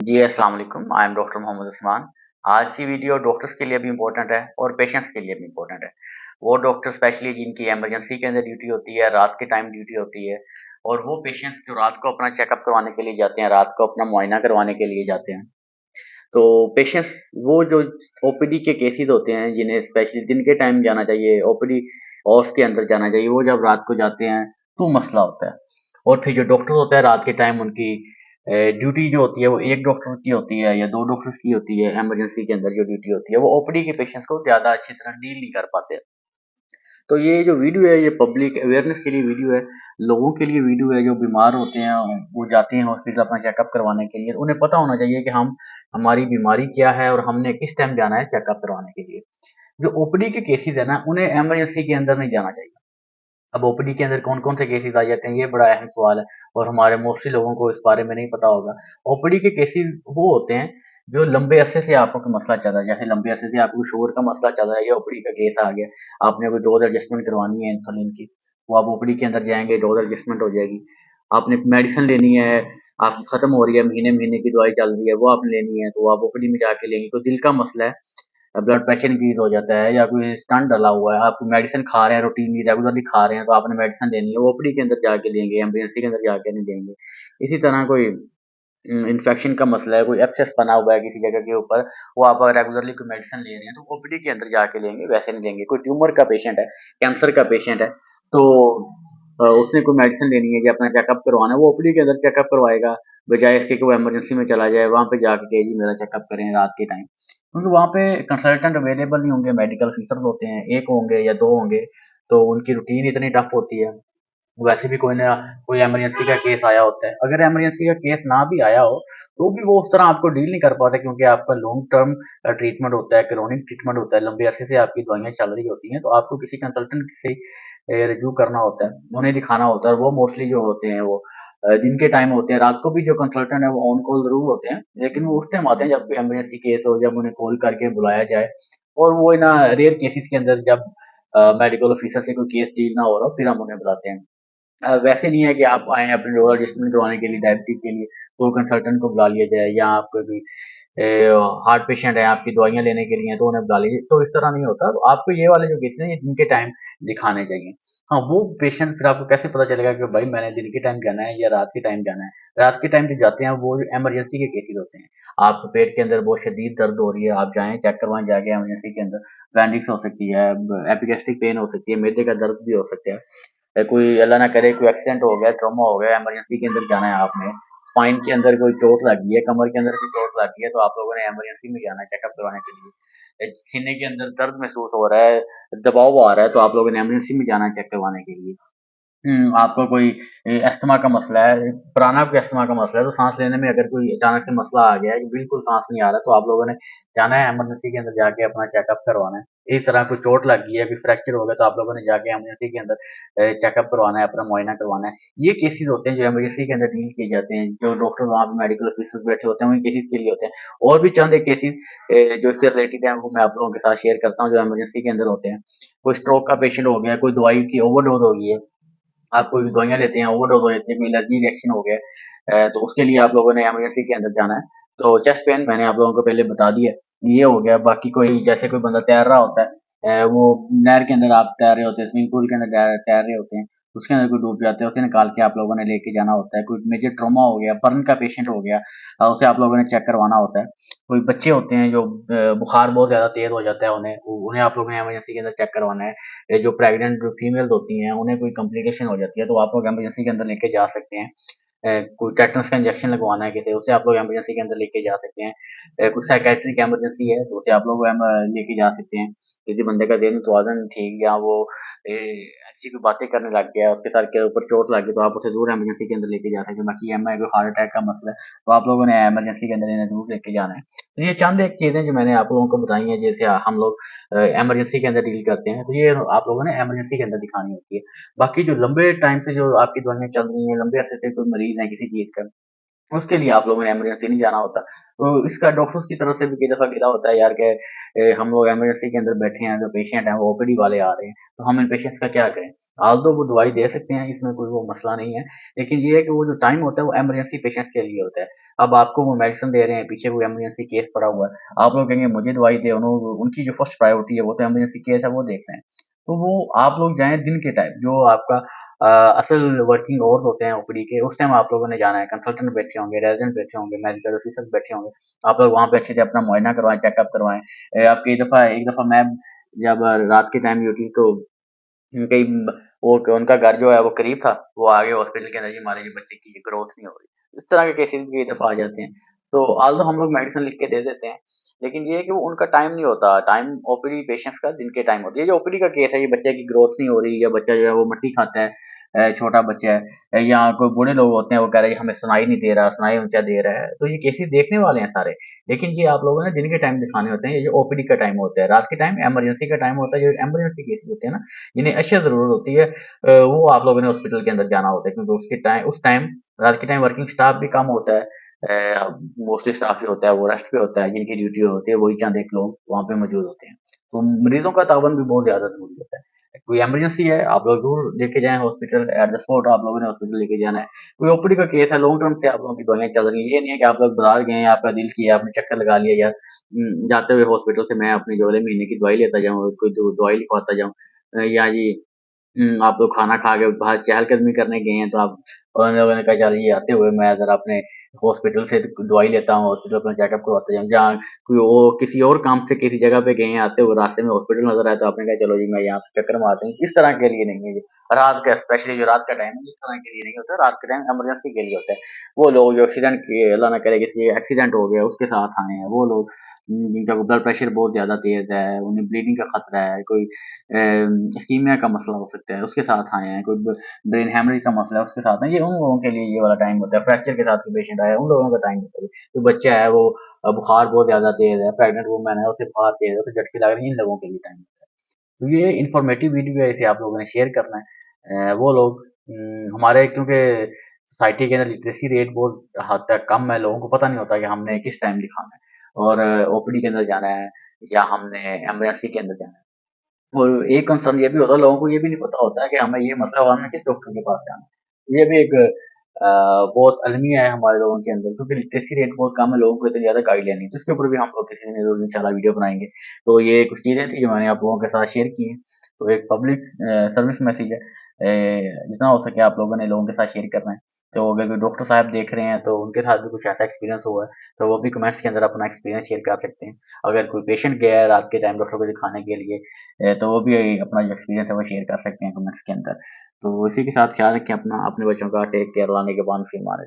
जी, अस्सलाम वालेकुम। I am doctor Mohammed Usman. आज की वीडियो डॉक्टर्स के लिए भी इम्पोर्टेंट है और पेशेंट्स के लिए भी इम्पोर्टेंट है। वो डॉक्टर स्पेशली जिनकी इमरजेंसी के अंदर ड्यूटी होती है, रात के टाइम ड्यूटी होती है और वो पेशेंट्स जो रात को अपना चेकअप करवाने के लिए जाते हैं, रात को अपना मुआयना करवाने के लिए जाते हैं। तो पेशेंट्स वो जो ओपीडी के केसेस होते हैं, जिन्हें स्पेशली दिन के टाइम जाना चाहिए, ओपीडी हॉर्स के अंदर जाना चाहिए, वो जब रात को जाते हैं, तो मसला होता है। और फिर जो डॉक्टर होता है रात के टाइम उनकी ड्यूटी जो होती है वो एक डॉक्टर की होती है या दो डॉक्टर्स की होती है। इमरजेंसी के अंदर जो ड्यूटी होती है वो ओपीडी के पेशेंट्स को ज्यादा अच्छी तरह डील नहीं कर पाते। तो ये जो वीडियो है ये पब्लिक अवेयरनेस के लिए वीडियो है, लोगों के लिए वीडियो है जो बीमार होते हैं, वो जाते हैं हॉस्पिटल अपना चेकअप करवाने के लिए। उन्हें पता होना चाहिए कि हम हमारी बीमारी क्या है और हमने किस टाइम जाना है चेकअप करवाने के लिए। जो ओपीडी के केसेस है ना, उन्हें इमरजेंसी के अंदर नहीं जाना चाहिए। अब ओपीडी के अंदर कौन-कौन से केसेस आ जाते हैं, ये बड़ा अहम सवाल है और हमारे मोस्टली लोगों को इस बारे में नहीं पता होगा। ओपीडी के केसेस वो होते हैं जो लंबे अरसे से आपको कोई मसला चल रहा है, जैसे लंबे अरसे से आपको शुगर का मसला चल रहा है, ये ओपीडी का केस आ गया। आपने कोई डोज़ एडजस्टमेंट करवानी है इंसुलिन की, वो आप ओपीडी के अंदर जाएँगे, डोज़ एडजस्टमेंट हो जाएगी। आपने मेडिसिन लेनी है, आपकी खत्म हो रही है, महीने-महीने की दवाई चल रही है, वो आपने लेनी है, तो आप ओपीडी में जाके लेंगे। कोई दिल का मसला है, ब्लड प्रेशर इंक्रीज हो जाता है या कोई स्टंट डला हुआ है, आप मेडिसिन खा रहे हैं, रूटीनली रेगुलरली खा रहे हैं, तो आपने मेडिसिन लेनी है, वो ओपीडी के अंदर जाके लेंगे, इमरजेंसी के अंदर जाके नहीं लेंगे। इसी तरह कोई इन्फेक्शन का मसला है, कोई एब्सेस बना हुआ है किसी जगह के ऊपर, वो आप रेगुलरली कोई मेडिसिन ले रहे हैं, तो ओपीडी के अंदर जाके लेंगे, वैसे नहीं लेंगे। कोई ट्यूमर का पेशेंट है, कैंसर का पेशेंट है, तो उसने कोई मेडिसिन लेनी है या अपना चेकअप करवाना है, वो ओपीडी के अंदर चेकअप करवाएगा, बजाय इसके कि वो इमरजेंसी में चला जाए, वहाँ पे जाके कहे जी मेरा चेकअप करें रात के टाइम। क्योंकि वहाँ पे कंसल्टेंट अवेलेबल नहीं होंगे, मेडिकल ऑफिसर होते हैं, 1 होंगे या 2 होंगे, तो उनकी रूटीन इतनी टफ होती है। वैसे भी कोई ना कोई इमरजेंसी का केस आया होता है। अगर इमरजेंसी का केस ना भी आया हो, तो भी वो उस तरह आपको डील नहीं कर पाते, क्योंकि आपका लॉन्ग टर्म ट्रीटमेंट होता है, क्रोनिक ट्रीटमेंट होता है, लंबे अरसे से आपकी दवाइयाँ चल रही होती हैं, तो आपको किसी कंसल्टेंट से रिव्यू करना होता है, उन्हें दिखाना होता है और वो मोस्टली जो होते हैं वो दिन के टाइम होते हैं। रात को भी जो कंसल्टेंट है वो ऑन कॉल ज़रूर होते हैं, लेकिन वो उस टाइम आते हैं जब कोई इमरजेंसी केस हो, जब उन्हें कॉल करके बुलाया जाए। और वो इन रेयर केसेस के अंदर जब मेडिकल ऑफिसर से कोई केस डील ना हो रहा हो, फिर हम उन्हें बुलाते हैं। वैसे नहीं है कि आप आए अपने रोलर एडजस्टमेंट करवाने के लिए, डायबिटीज के लिए, तो कंसल्टेंट को बुला लिया जाए, या आप कोई भी हार्ट पेशेंट है आपकी दवाइयाँ लेने के लिए, तो उन्हें बुला लीजिए। तो इस तरह नहीं होता। तो आपको ये वाले जो केसेस हैं ये दिन के टाइम दिखाने चाहिए। हाँ, वो पेशेंट फिर आपको कैसे पता चलेगा कि भाई मैंने दिन के टाइम जाना है या रात के टाइम जाना है। रात के टाइम जो जाते हैं वो इमरजेंसी के केसेस होते हैं। आपको पेट के अंदर बहुत शदीद दर्द हो रही है, आप जाएं चेक करवाएं जाके इमरजेंसी के अंदर। अपेंडिक्स हो सकती है, एपिगैस्ट्रिक पेन हो सकती है, मैदे का दर्द भी हो सकता है, कोई अल्लाह ना करे कोई एक्सीडेंट हो गया, ट्रॉमा हो गया, इमरजेंसी के अंदर जाना है आपने, स्पाइन के अंदर कोई चोट लग गई है, कमर के अंदर कोई चोट लग गई है, तो आप लोगों ने इमरजेंसी में जाना है चेकअप करवाने के लिए। सीने के अंदर दर्द महसूस हो रहा है, दबाव आ रहा है, तो आप लोगों ने इमरजेंसी में जाना है चेक करवाने के लिए। आपको कोई अस्थमा का मसला है, पुराना कोई अस्थमा का मसला है, तो सांस लेने में अगर कोई अचानक से मसला आ गया है कि बिल्कुल सांस नहीं आ रहा, तो आप लोगों ने जाना है इमरजेंसी के अंदर जाके अपना चेकअप करवाना है। इस तरह कोई चोट लग गई है, कोई फ्रैक्चर हो गया, तो आप लोगों ने जाके इमरजेंसी के अंदर चेकअप करवाना है, अपना मुआयना करवाना है। ये केसेस होते हैं जो इमरजेंसी के अंदर डील किए जाते हैं, जो डॉक्टर वहाँ पे मेडिकल ऑफिसर्स बैठे होते हैं उन केसेस के लिए होते हैं। और भी चंद एक केसेस जो इससे रिलेटेड है वो मैं आप लोगों के साथ शेयर करता हूँ, जो इमरजेंसी के अंदर होते हैं। कोई स्ट्रोक का पेशेंट हो गया, कोई दवाई की ओवरडोज हो गई है, आप कोई भी दवाइयाँ लेते हैं, ओवरडोज़ हो जाती है, कोई एलर्जी रिएक्शन हो गया तो उसके लिए आप लोगों ने इमरजेंसी के अंदर जाना है। तो चेस्ट पेन मैंने आप लोगों को पहले बता दिया, ये हो गया। बाकी कोई जैसे कोई बंदा तैर रहा होता है, वो नहर के अंदर आप तैर रहे होते हैं, स्विमिंग पूल के अंदर तैर रहे होते हैं, उसके अंदर कोई डूब जाते हैं, उसे निकाल के आप लोगों ने लेके जाना होता है। कोई मेजर ट्रॉमा हो गया, बर्न का पेशेंट हो गया, उसे आप लोगों ने चेक करवाना होता है। कोई बच्चे होते हैं जो बुखार बहुत ज़्यादा तेज़ हो जाता है, उन्हें उन्हें आप लोगों ने इमरजेंसी के अंदर चेक करवाना है। जो प्रेग्नेंट जो फीमेल्स होती हैं उन्हें कोई कॉम्प्लिकेशन हो जाती है, तो आप लोग इमरजेंसी के अंदर लेके जा सकते हैं। कोई टेटनस का इंजेक्शन लगवाना है किसी, उसे आप लोग इमरजेंसी के अंदर लेके जा सकते हैं। कोई साइकेट्रिक इमरजेंसी है तो उसे आप लोग लेके जा सकते हैं। किसी बंदे का ज़हनी तवाज़ुन ठीक, या वो ऐसी कोई बातें करने लग गया, उसके सर के ऊपर चोट लग गई, तो आप उसे ज़रूर इमरजेंसी के अंदर लेके जा सकते हैं। बाकी कोई हार्ट अटैक का मसला है, तो आप लोगों ने इमरजेंसी के अंदर इन्हें ज़रूर लेके जाना है। तो ये चंद एक चीज़ें जो मैंने आप लोगों को बताई हैं, जैसे हम लोग इमरजेंसी के अंदर डील करते हैं, तो ये आप लोगों ने इमरजेंसी के अंदर दिखानी होती है। बाकी जो लंबे टाइम से जो आपकी दवाइयाँ चल रही हैं, लंबे अरसे से कोई मरीज़ है किसी चीज़ का, उसके लिए आप लोगों ने इमरजेंसी नहीं जाना होता। तो इसका डॉक्टर्स की तरफ से भी कई दफ़ा गिला होता है यार कि हम लोग इमरजेंसी के अंदर बैठे हैं, जो पेशेंट हैं वो ओपीडी वाले आ रहे हैं, तो हम इन पेशेंट्स का क्या करें? ऑल्दो वो दवाई दे सकते हैं, इसमें कोई वो मसला नहीं है, लेकिन ये है कि वो जो टाइम होता है वो इमरजेंसी पेशेंट के लिए होता है। अब आपको वो मेडिसिन दे रहे हैं, पीछे कोई इमरजेंसी केस पड़ा हुआ है, आप लोग कहेंगे मुझे दवाई दे, उनकी जो फर्स्ट प्रायोरिटी है वो तो इमरजेंसी केस है वो देख रहे हैं। तो वो आप लोग जाएँ दिन के टाइम, जो आपका असल वर्किंग आवर्स होते हैं ओपीडी के, उस टाइम आप लोगों ने जाना है, कंसल्टेंट बैठे होंगे, रेज़िडेंट बैठे होंगे, मेडिकल ऑफिसर्स बैठे होंगे, आप लोग वहाँ पे अच्छे से अपना मुआयना करवाएँ, चेकअप करवाएँ। अब कई दफ़ा एक दफ़ा मैं जब रात के टाइम ड्यूटी तो कई वो उनका घर जो है वो करीब था, वो आगे हॉस्पिटल के अंदर, जी हमारे ये बच्चे की ग्रोथ नहीं हो रही। इस तरह के केसेस भी कई दफ़ा आ जाते हैं। तो ऑल्दो हम लोग मेडिसिन लिख के दे देते हैं, लेकिन ये है कि वो उनका टाइम नहीं होता, टाइम ओपीडी पेशेंट्स का दिन के टाइम होता है। ये जो ओपीडी का केस है, ये बच्चे की ग्रोथ नहीं हो रही, या बच्चा जो है वो मट्टी खाता है, छोटा बच्चा है, या कोई बूढ़े लोग होते हैं वो कह रहे हैं हमें सुनाई नहीं दे रहा, सुनाई ऊँचा दे रहा है, तो ये केसेस देखने वाले हैं सारे। लेकिन ये आप लोगों ने दिन के टाइम दिखाने होते हैं, ये जो ओपीडी का टाइम होता है, रात के टाइम इमरजेंसी का टाइम होता है, जो इमरजेंसी केसेस होते हैं ना, जिन्हें अशद ज़रूरत होती है, वो आप लोगों ने हॉस्पिटल के अंदर जाना होता है, क्योंकि उस टाइम रात के टाइम वर्किंग स्टाफ भी कम होता है, मोस्टली स्टाफ जो होता है वो रेस्ट पे होता है, जिनकी ड्यूटी होती है वही चंद एक लोग वहाँ पे मौजूद होते हैं। तो मरीजों का तावन भी बहुत ज़्यादा ज़रूरी होता है। कोई इमरजेंसी है, आप लोग ज़रूर लेके जाएँ हॉस्पिटल, एट द स्पॉट आप लोगों ने हॉस्पिटल लेके जाना है। कोई ओपीडी का केस है, लॉन्ग टर्म से आप लोगों की दवाइयाँ चल रही हैं, ये नहीं है कि आप लोग बाज़ार गए, आपका दिल किया, आपने चक्कर लगा लिया, या जाते हुए हॉस्पिटल से मैं अपनी जो अगले महीने की दवाई लेता जाऊँ, कोई दवाई लिखवाता जाऊँ, या जी आप लोग खाना खा के बाहर चहलकदमी करने गए हैं, तो आप उन लोगों ने कहा चल ये आते हुए मैं ज़रा अपने हॉस्पिटल से दवाई लेता हूँ, हॉस्पिटल अपना चेकअप करवाता जाऊँ। जहाँ कोई वो किसी और काम से किसी जगह पे गए हैं, आते हुए रास्ते में हॉस्पिटल नज़र आया, तो आपने कहा चलो जी मैं यहाँ पे चक्कर मारता हूँ। इस तरह के लिए नहीं है ये। रात का स्पेशली जो रात का टाइम है, इस तरह के लिए नहीं होता, रात के टाइम इमरजेंसी के लिए होता है। वो लोग जो एक्सीडेंट किए, अल्लाह ना करे किसी एक्सीडेंट हो गया उसके साथ आए हैं, वो लोग जिनका ब्लड प्रेशर बहुत ज़्यादा तेज़ है, उन्हें ब्लीडिंग का खतरा है, कोई इस्कीमिया का मसला हो सकता है, उसके साथ आए हैं, कोई ब्रेन हैमरेज का मसला है, उसके साथ हैं, ये उन लोगों के लिए ये वाला टाइम होता है। फ्रैक्चर के साथ कोई पेशेंट आया है, उन लोगों का टाइम होता है। कोई बच्चा है वो बुखार बहुत ज़्यादा तेज़ है, प्रेग्नेंट वूमेन है, उसे बुखार तेज़ है, उसे झटके लग रहे हैं, इन लोगों के लिए टाइम होता है। तो ये इन्फॉर्मेटिव वीडियो है, इसे आप लोगों ने शेयर करना है। वो लोग हमारे क्योंकि सोसाइटी के अंदर लिटरेसी रेट बहुत हद तक कम है, लोगों को पता नहीं होता कि हमने किस टाइम दिखाना है, और ओपीडी के अंदर जाना है, या हमने इमरजेंसी के अंदर जाना है। और एक कंसर्न ये भी होता है, लोगों को ये भी नहीं पता होता है कि हमें ये मसला हुआ, हमें किस डॉक्टर के पास जाना है। ये भी एक बहुत अलमिया है हमारे लोगों के अंदर, क्योंकि लिटरेसी रेट बहुत कम है, लोगों को इतनी ज़्यादा गाइडलाइन नहीं है। तो इसके ऊपर भी हम लोग किसी दिन ज़रूर इंशाल्लाह वीडियो बनाएँगे। तो ये कुछ चीज़ें थी जो मैंने आप लोगों के साथ शेयर की हैं। तो एक पब्लिक सर्विस मैसेज है। जितना हो सके आप लोगों ने लोगों के साथ शेयर करना है। तो अगर कोई डॉक्टर साहब देख रहे हैं, तो उनके साथ भी कुछ ऐसा एक्सपीरियंस हुआ है, तो वो भी कमेंट्स के अंदर अपना एक्सपीरियंस शेयर कर सकते हैं। अगर कोई पेशेंट गया है रात के टाइम डॉक्टर को दिखाने के लिए, तो वो भी अपना जो एक्सपीरियंस है वो शेयर कर सकते हैं कमेंट्स के अंदर। तो इसी के साथ ख्याल रखें अपना, अपने बच्चों का, टेक केयर, अल्लाह ने के बाद फिर मान